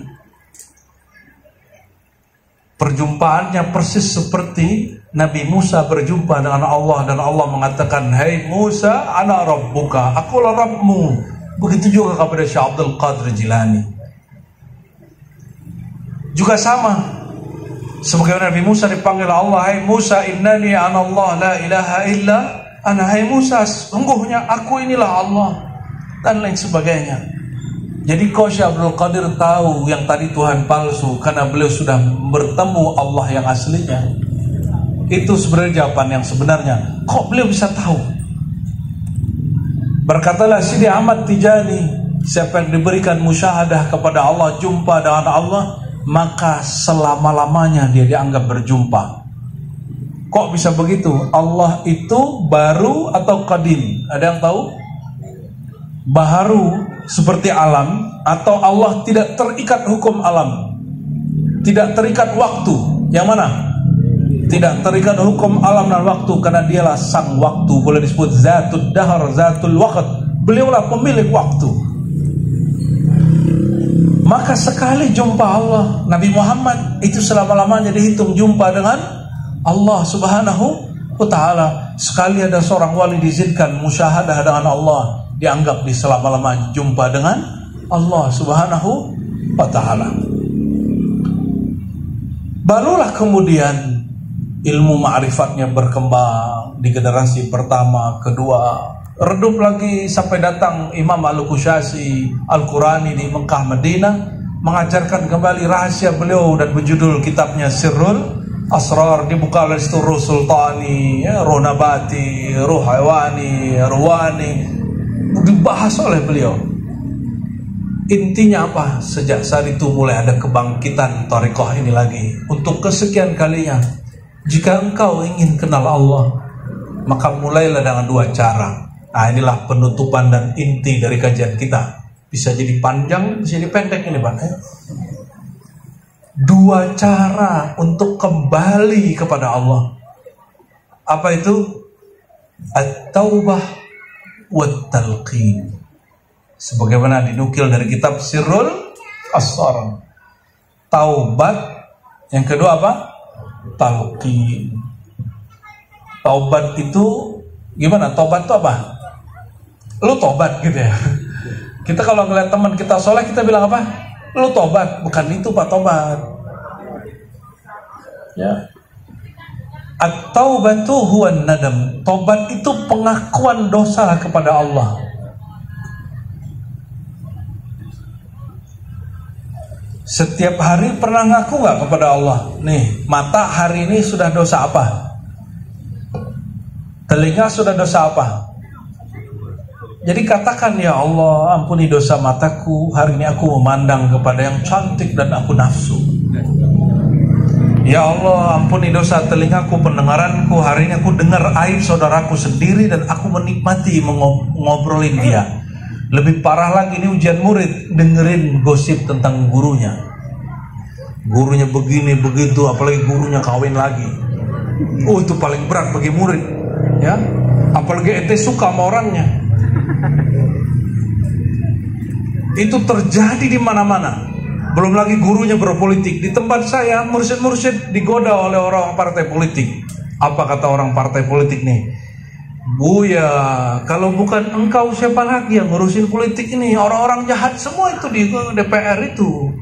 Perjumpaannya persis seperti Nabi Musa berjumpa dengan Allah dan Allah mengatakan, "Hai Musa, ana rabbuka, akulah Rabbmu." Begitu juga kepada Syekh Abdul Qadir Jilani. Juga sama. Sebagaimana Nabi Musa dipanggil Allah, "Hai Musa, innani ana Allah la ilaha illa ana." Hai Musa, sungguhnya aku inilah Allah, dan lain sebagainya. Jadi kau Syekh Abdul Qadir tahu yang tadi Tuhan palsu karena beliau sudah bertemu Allah yang aslinya. Itu sebenarnya jawaban yang sebenarnya. Kok beliau bisa tahu? Berkatalah Sidi Ahmad Tijani, siapa yang diberikan musyahadah kepada Allah, jumpa dengan Allah, maka selama-lamanya dia dianggap berjumpa. Kok bisa begitu? Allah itu baru atau qadim? Ada yang tahu? Baharu seperti alam, atau Allah tidak terikat hukum alam, tidak terikat waktu? Yang mana? Tidak terikat hukum alam dan waktu, karena dialah sang waktu. Boleh disebut zatud dahar, zatul waqt. Beliaulah pemilik waktu. Maka sekali jumpa Allah, Nabi Muhammad itu selama-lamanya dihitung jumpa dengan Allah Subhanahu wa ta'ala. Sekali ada seorang wali diizinkan musyahadah dengan Allah, dianggap di selama-lamanya jumpa dengan Allah Subhanahu wa ta'ala. Barulah kemudian ilmu ma'rifatnya berkembang di generasi pertama, kedua, redup lagi sampai datang Imam Al-Qushasi Al-Qurani di Mekah Madinah, mengajarkan kembali rahasia beliau dan berjudul kitabnya Sirrul Asrar, dibuka oleh Ruh Sultani, Ruh Nabati, Ruh Haiwani, Ruwani, dibahas oleh beliau. Intinya apa? Sejak saat itu mulai ada kebangkitan thariqah ini lagi untuk kesekian kalinya. Jika engkau ingin kenal Allah, Maka mulailah dengan dua cara. Nah, inilah penutupan dan inti dari kajian kita. Bisa jadi panjang, bisa jadi pendek ini Pak. Dua cara untuk kembali kepada Allah. Apa itu? At-taubah wat-talqin. Sebagaimana dinukil dari kitab Sirrul Asrar. Taubat, yang kedua apa? Talqin. Taubat itu gimana? Taubat itu apa? Lu tobat gitu ya. Kita kalau ngeliat teman kita soleh, kita bilang apa? Lu tobat. Bukan itu Pak tobat. Ya. At-taubatu huwan nadam. Tobat itu pengakuan dosa kepada Allah. Setiap hari pernah ngaku gak kepada Allah? Nih, mata hari ini sudah dosa apa? Telinga sudah dosa apa? Jadi katakan, ya Allah, ampuni dosa mataku. Hari ini aku memandang kepada yang cantik dan aku nafsu. Ya Allah, ampuni dosa telingaku, pendengaranku. Hari ini aku dengar aib saudaraku sendiri dan aku menikmati ngobrolin dia. Lebih parah lagi, ini ujian murid, dengerin gosip tentang gurunya. Gurunya begini, begitu, apalagi gurunya kawin lagi. Oh, itu paling berat bagi murid. Ya, apalagi ente suka sama orangnya. Itu terjadi di mana-mana. Belum lagi gurunya berpolitik. Di tempat saya, mursyid-mursyid digoda oleh orang partai politik. Apa kata orang partai politik nih? Buya, kalau bukan engkau siapa lagi yang ngurusin politik ini? Orang-orang jahat semua itu di DPR itu.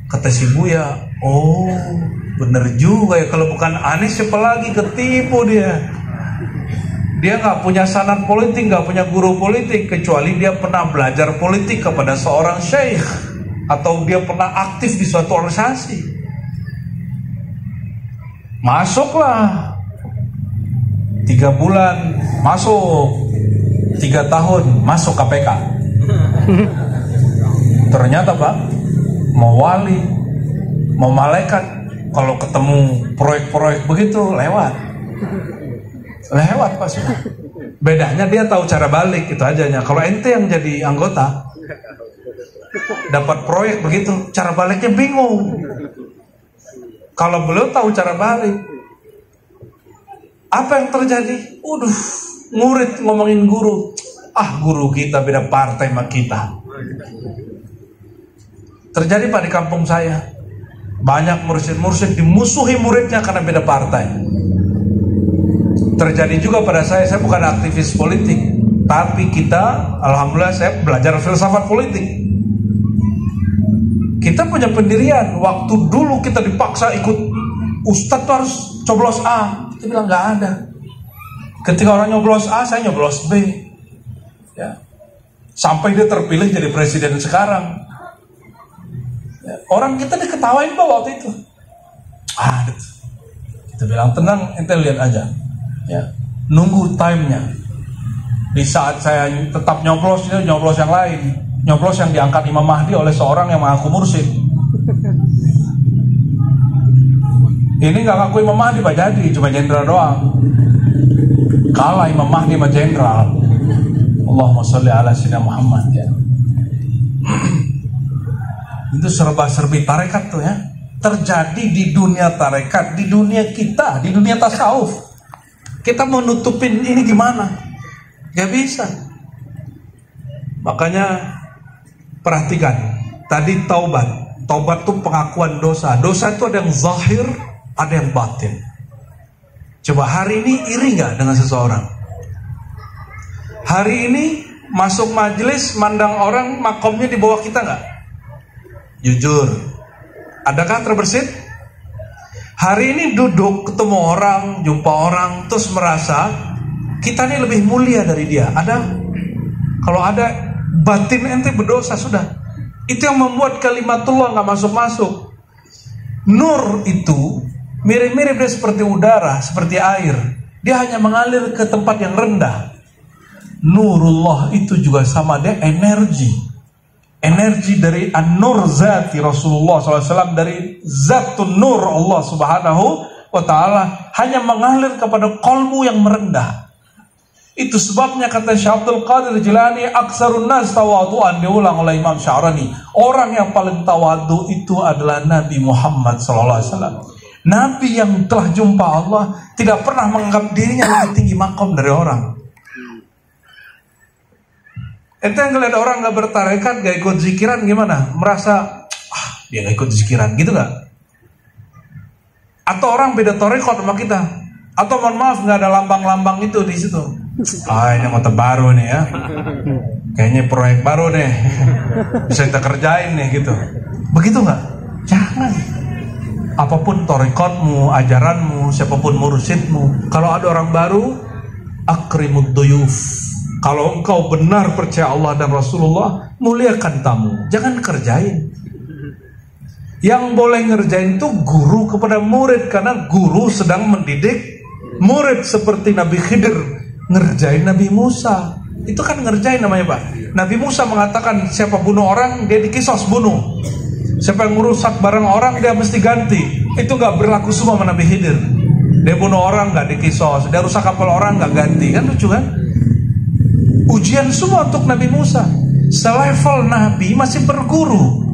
Kata si Buya, oh bener juga ya, kalau bukan Anies siapa lagi? Ketipu dia. Dia gak punya sanad politik, gak punya guru politik, kecuali dia pernah belajar politik kepada seorang syekh, atau dia pernah aktif di suatu organisasi. Masuklah 3 bulan masuk, 3 tahun masuk KPK. Ternyata Pak, mau wali, mau malaikat, kalau ketemu proyek-proyek begitu lewat Pak. Bedanya dia tahu cara balik, itu aja. Kalau ente yang jadi anggota dapat proyek begitu, cara baliknya bingung. Kalau beliau tahu cara balik, apa yang terjadi? Murid ngomongin guru. Guru kita beda partai sama kita. Terjadi Pak di kampung saya. Banyak mursyid dimusuhi muridnya karena beda partai. Terjadi juga pada saya bukan aktivis politik, tapi alhamdulillah saya belajar filsafat politik. Kita punya pendirian. Waktu dulu kita dipaksa ikut Ustadz tuh harus coblos A. Kita bilang nggak ada. Ketika orang nyoblos A, saya nyoblos B. Ya. Sampai dia terpilih jadi presiden sekarang. Ya. Orang kita diketawain Pak waktu itu. Kita bilang tenang, ente lihat aja. Ya. Nunggu time-nya. Di saat saya tetap nyoblos, dia nyoblos yang lain. Nyoblos yang diangkat Imam Mahdi oleh seorang yang mengaku mursyid. Ini gak ngaku Imam Mahdi Pak, jadi cuma jenderal doang. Kalah Imam Mahdi sama jenderal. Allahumma sholli ala sayyidina Muhammad ya. Itu serba-serbi tarekat tuh ya. Terjadi di dunia tarekat, di dunia kita, di dunia tasawuf. Kita mau nutupin ini gimana? Gak bisa. Makanya perhatikan, tadi taubat. Taubat itu pengakuan dosa. Dosa itu ada yang zahir, ada yang batin. Coba hari ini iri gak dengan seseorang? Hari ini masuk majelis, mandang orang makomnya di bawah kita gak? Jujur, adakah terbersit? Hari ini duduk, ketemu orang, jumpa orang, terus merasa kita ini lebih mulia dari dia. Ada? Kalau ada, batin ente berdosa sudah. Itu yang membuat kalimatullah gak masuk-masuk. Nur itu mirip-mirip dia seperti udara, seperti air. Dia hanya mengalir ke tempat yang rendah. Nurullah itu juga sama, dia energi. Energi dari an-nur zati Rasulullah SAW, dari zatun nur Allah Subhanahu wa ta'ala hanya mengalir kepada qalbu yang merendah. Itu sebabnya kata Syekh Abdul Qadir Jilani, aksarun nas tawadu'an, diulang oleh Imam Sya'rani, orang yang paling tawadu itu adalah Nabi Muhammad SAW. Nabi yang telah jumpa Allah tidak pernah menganggap dirinya lebih tinggi makom dari orang. Ente yang ngeliat orang gak bertarekat, gak ikut zikiran gimana? Merasa dia gak ikut zikiran gitu gak? Atau orang beda tarekat sama kita? Atau mohon maaf gak ada lambang-lambang itu di situ? Ini motor baru nih ya, kayaknya proyek baru nih, bisa kita kerjain nih gitu. Begitu nggak? Jangan. Apapun tarekatmu, ajaranmu, siapapun mursyidmu, kalau ada orang baru, akrimud duyuf. Kalau engkau benar percaya Allah dan Rasulullah, muliakan tamu. Jangan kerjain. Yang boleh ngerjain itu guru kepada murid, karena guru sedang mendidik murid, seperti Nabi Khidir ngerjain Nabi Musa. Itu kan ngerjain namanya Pak. Nabi Musa mengatakan siapa bunuh orang dia dikisos bunuh, siapa yang merusak barang orang dia mesti ganti. Itu gak berlaku semua sama Nabi Khidir. Dia bunuh orang gak dikisos, dia rusak kapal orang gak ganti. Kan lucu kan? Ujian semua untuk Nabi Musa. Selevel Nabi masih berguru.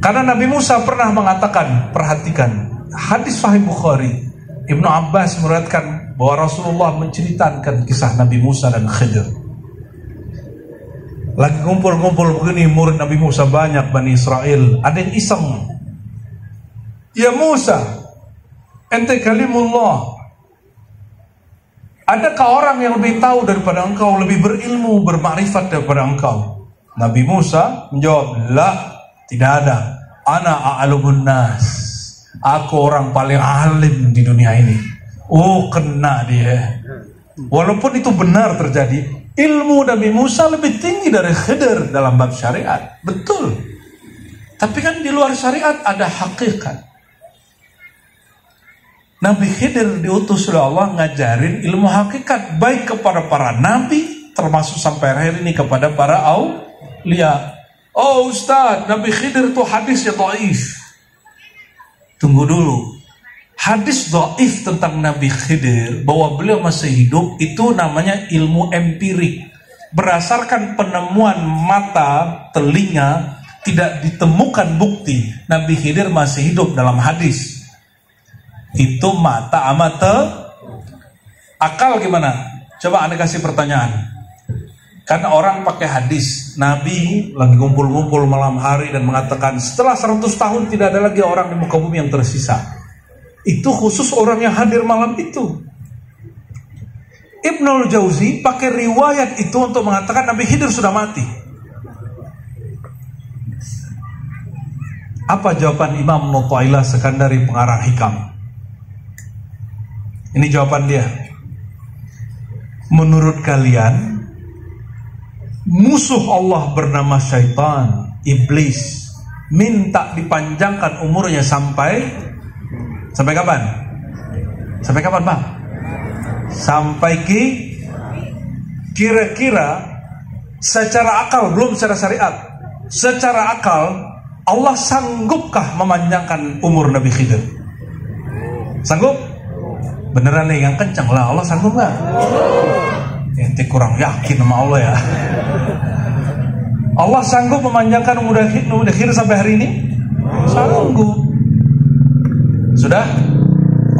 Karena Nabi Musa pernah mengatakan, perhatikan hadis Sahih Bukhari, Ibnu Abbas meriwayatkan bahwa Rasulullah menceritakan kisah Nabi Musa dan Khidir. Lagi ngumpul-ngumpul begini, murid Nabi Musa banyak, Bani Israel. Ada yang iseng, ya Musa, ente kalimullah, adakah orang yang lebih tahu daripada engkau, lebih berilmu, bermakrifat daripada engkau? Nabi Musa menjawab, la, tidak ada. Ana a'lamun nas, aku orang paling alim di dunia ini. Oh, kena dia. Walaupun itu benar terjadi, ilmu Nabi Musa lebih tinggi dari Khidir dalam bab syariat. Betul. Tapi kan di luar syariat ada hakikat. Nabi Khidir diutus oleh Allah ngajarin ilmu hakikat, baik kepada para nabi, termasuk sampai akhir ini kepada para aulia. Oh Ustaz, Nabi Khidir itu hadisnya dhaif. Tunggu dulu. Hadis dhaif tentang Nabi Khidir, bahwa beliau masih hidup, itu namanya ilmu empirik. Berdasarkan penemuan mata, telinga, tidak ditemukan bukti Nabi Khidir masih hidup dalam hadis. Itu mata amata. Akal gimana? Coba Anda kasih pertanyaan. Karena orang pakai hadis, Nabi lagi ngumpul-ngumpul malam hari dan mengatakan setelah 100 tahun tidak ada lagi orang di muka bumi yang tersisa. Itu khusus orang yang hadir malam itu. Ibnul Jauzi pakai riwayat itu untuk mengatakan Nabi Khidir sudah mati. Apa jawaban Imam Nu'tailah Sekandari, pengarang Hikam? Ini jawaban dia. Menurut kalian, musuh Allah bernama syaitan, iblis, minta dipanjangkan umurnya sampai kapan? Sampai kapan Pak? Sampai kira-kira secara akal, belum secara syariat. Secara akal, Allah sanggupkah memanjangkan umur Nabi Khidir? Sanggup? Beneran nih, yang kencang lah, Allah sanggup gak? Ente kurang yakin sama Allah ya. Allah sanggup memanjangkan umur Nabi Khidir sampai hari ini? Sanggup. Sudah?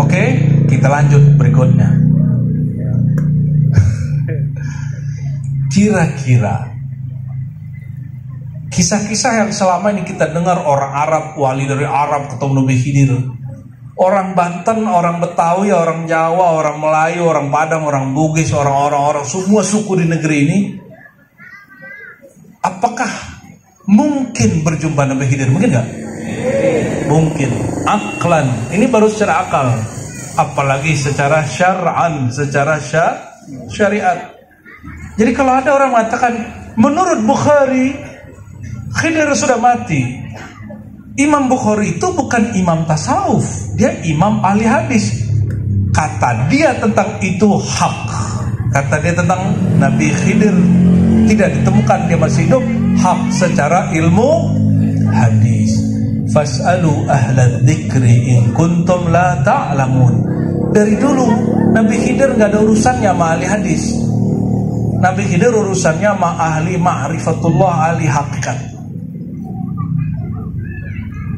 Oke, kita lanjut berikutnya. Kira-kira kisah-kisah yang selama ini kita dengar, orang Arab, wali dari Arab ketemu Nabi Khidir, orang Banten, orang Betawi, orang Jawa, orang Melayu, orang Padang, orang Bugis, orang semua suku di negeri ini, apakah mungkin berjumpa Nabi Khidir? Mungkin nggak? Mungkin. Aklan, ini baru secara akal, apalagi secara syar'an, secara syariat. Jadi kalau ada orang mengatakan menurut Bukhari Khidir sudah mati, Imam Bukhari itu bukan imam tasawuf, dia imam ahli hadis. Kata dia tentang itu hak. Kata dia tentang Nabi Khidir tidak ditemukan dia masih hidup, hak secara ilmu hadis. Fas'alu ahla dzikri in kuntum la ta'lamun. Dari dulu Nabi Khidir nggak ada urusannya sama ahli hadis. Nabi Khidir urusannya sama ahli ma'rifatullah, ahli hakikat.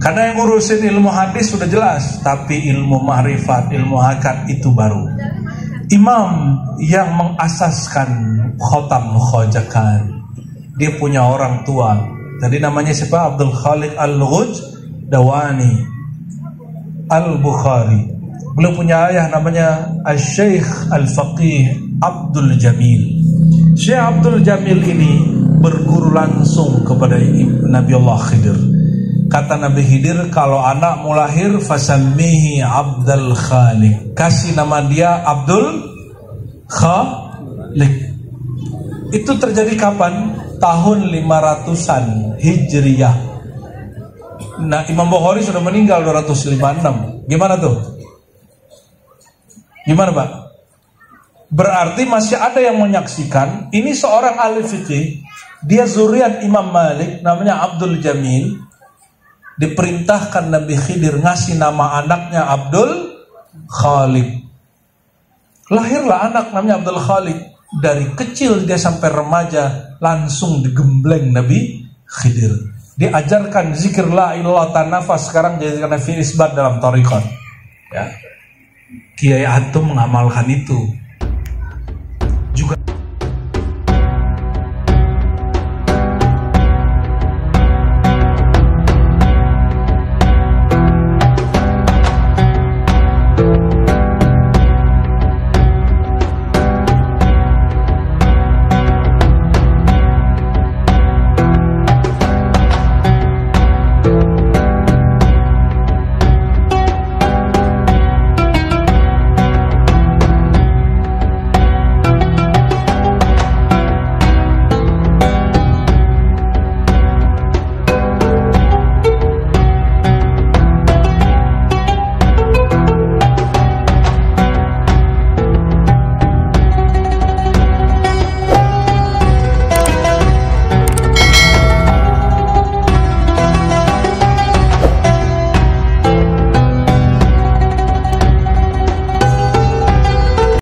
Karena yang ngurusin ilmu hadis sudah jelas, tapi ilmu ma'rifat, ilmu hakikat itu baru. Imam yang mengasaskan Khotam Khojakan, dia punya orang tua. Tadi namanya siapa? Abdul Khaliq Al-Ghujdawani Al-Bukhari. Beliau punya ayah namanya Al-Syekh Al-Faqih Abdul Jamil. Syekh Abdul Jamil ini berguru langsung kepada Nabi Allah Khidir. Kata Nabi Khidir, kalau anak mau lahir fasammihi Abdul Khaliq, kasih nama dia Abdul Khaliq. Itu terjadi kapan? Tahun 500-an Hijriyah. Nah, Imam Bukhari sudah meninggal 256. Gimana tuh? Gimana, Pak? Berarti masih ada yang menyaksikan. Ini seorang ahli fikih, dia zuriat Imam Malik, namanya Abdul Jamil. Diperintahkan Nabi Khidir ngasih nama anaknya Abdul Khaliq. Lahirlah anak namanya Abdul Khaliq. Dari kecil dia sampai remaja langsung digembleng Nabi Khidir. Diajarkan zikir la ilaha tanafas, sekarang jadikan nafi isbat dalam thariqat. Ya. Kiai antum mengamalkan itu.